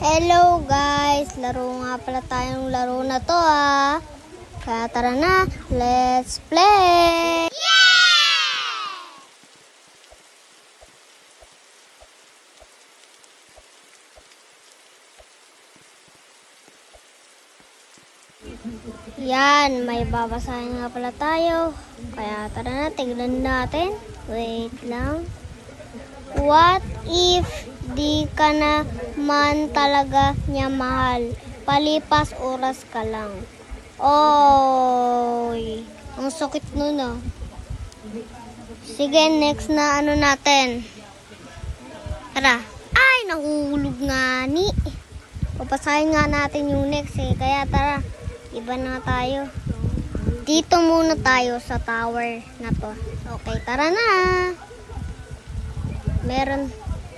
Hello guys! Laro nga pala tayong laro na to Kaya tara na, let's play! Yan, may babasahin nga pala tayo. Kaya tara na, tignan natin. Wait lang. What if di ka naman talaga niya mahal? Palipas oras ka lang. Oy, ang sakit nun Sige, next na ano natin. Tara. Ay, nahulog nga ni. Papasahin nga natin yung next Kaya tara, iba na tayo. Dito muna tayo sa tower na to. Okay, tara na.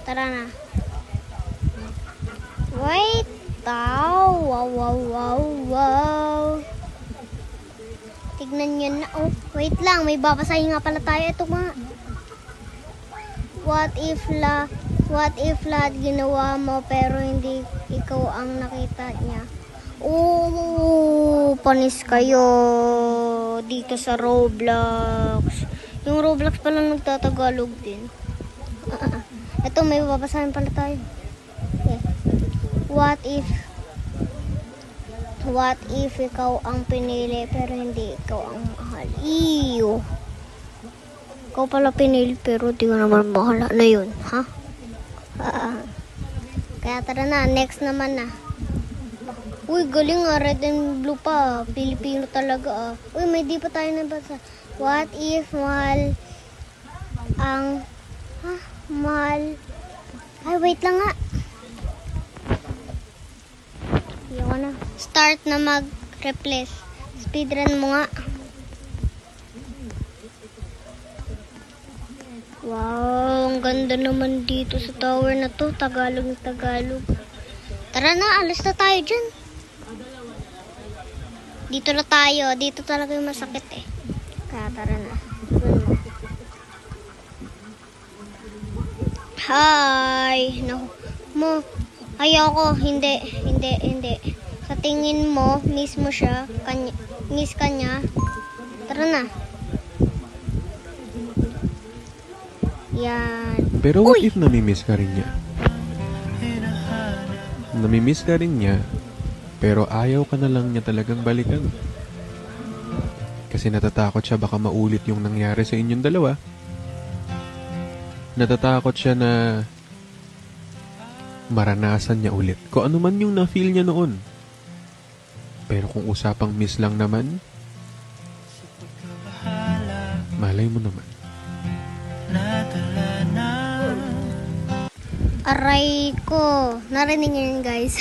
Tara na. Wait. Wow. Tignan nyo na. Wait lang. May babasahin nga pala tayo. Ito nga. What if lahat ginawa mo pero hindi ikaw ang nakita niya? Panis kayo dito sa Roblox. Yung Roblox pala nagtatagalog din. Ito, may babasahin pala tayo. What if ikaw ang pinili pero hindi ikaw ang mahal? Iyo. Ikaw pala pinili pero di ko naman mahal. Ano yun? Ha? Kaya tara na. Next naman na. Uy, galing red and blue pa. Pilipino talaga Uy, may di pa tayo nabasa. What if mahal ang... mahal... Ay, wait lang nga. Ayoko na. Start na mag-replace. Speedrun mo nga. Wow, ang ganda naman dito sa tower na to. Tagalog na Tagalog. Tara na, alis na tayo dyan. Dito na tayo. Dito talaga yung masakit Kaya tara na. Hi! Ayoko. Hindi. Sa tingin mo, miss mo siya. Miss ka niya. Tara na. Yan. Pero what if namimiss ka rin niya? Namimiss ka rin niya, pero ayaw ka na lang niya talagang balikan. Kasi natatakot siya baka maulit yung nangyari sa inyong dalawa. Natatakot siya na maranasan niya ulit kung ano man yung na-feel niya noon. Pero kung usapang miss lang naman, malay mo naman. Aray ko. Narinig niyo yun, guys.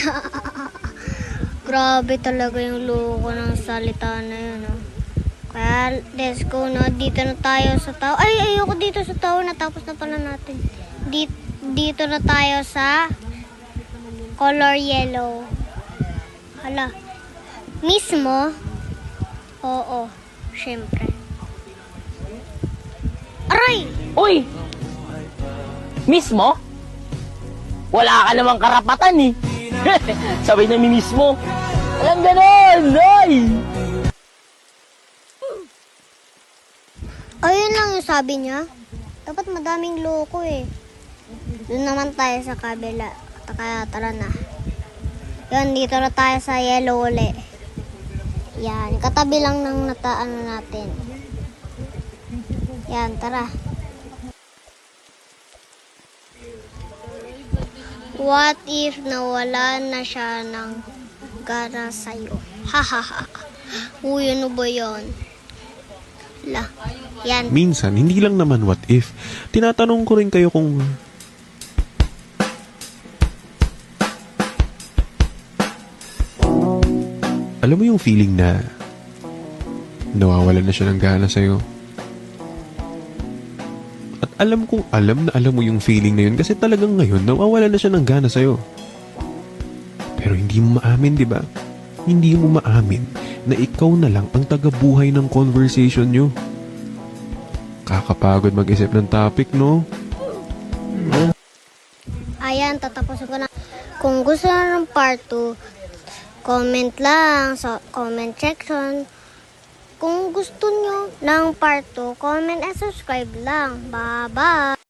Grabe talaga yung loko ng salita na yun. Kaya, let's go na. Dito na tayo sa tower. Ay, ayoko dito sa tower. Natapos na pala natin. Dito na tayo sa color yellow. Hala. Mismo? Oo. Syempre. Aray! Uy! Mismo? Wala ka namang karapatan Sabi na mismo. Walang ganon! Ay! Ayun lang yung sabi niya. Dapat madaming loko Doon naman tayo sa kabila. Kaya tara na. Yan, dito na tayo sa yellow uli. Yan, katabi lang ng natin. Yan, tara. What if nawala na siya ng gana sa'yo? Hahaha. Uy, ano ba yun? Yan. Minsan, hindi lang naman what if. Tinatanong ko rin kayo kung... Alam mo yung feeling na nawawalan na siya ng gana sa'yo? At alam mo yung feeling na yun kasi talagang ngayon nawawalan na siya ng gana sa'yo. Pero hindi mo maamin, di ba? Hindi mo maamin na ikaw na lang ang tagabuhay ng conversation nyo. Kakapagod mag-isip ng topic, no? Ayan, tatapusin ko na. Kung gusto nyo ng part 2, comment lang sa comment section. Kung gusto nyo ng part 2, comment and subscribe lang. Bye-bye!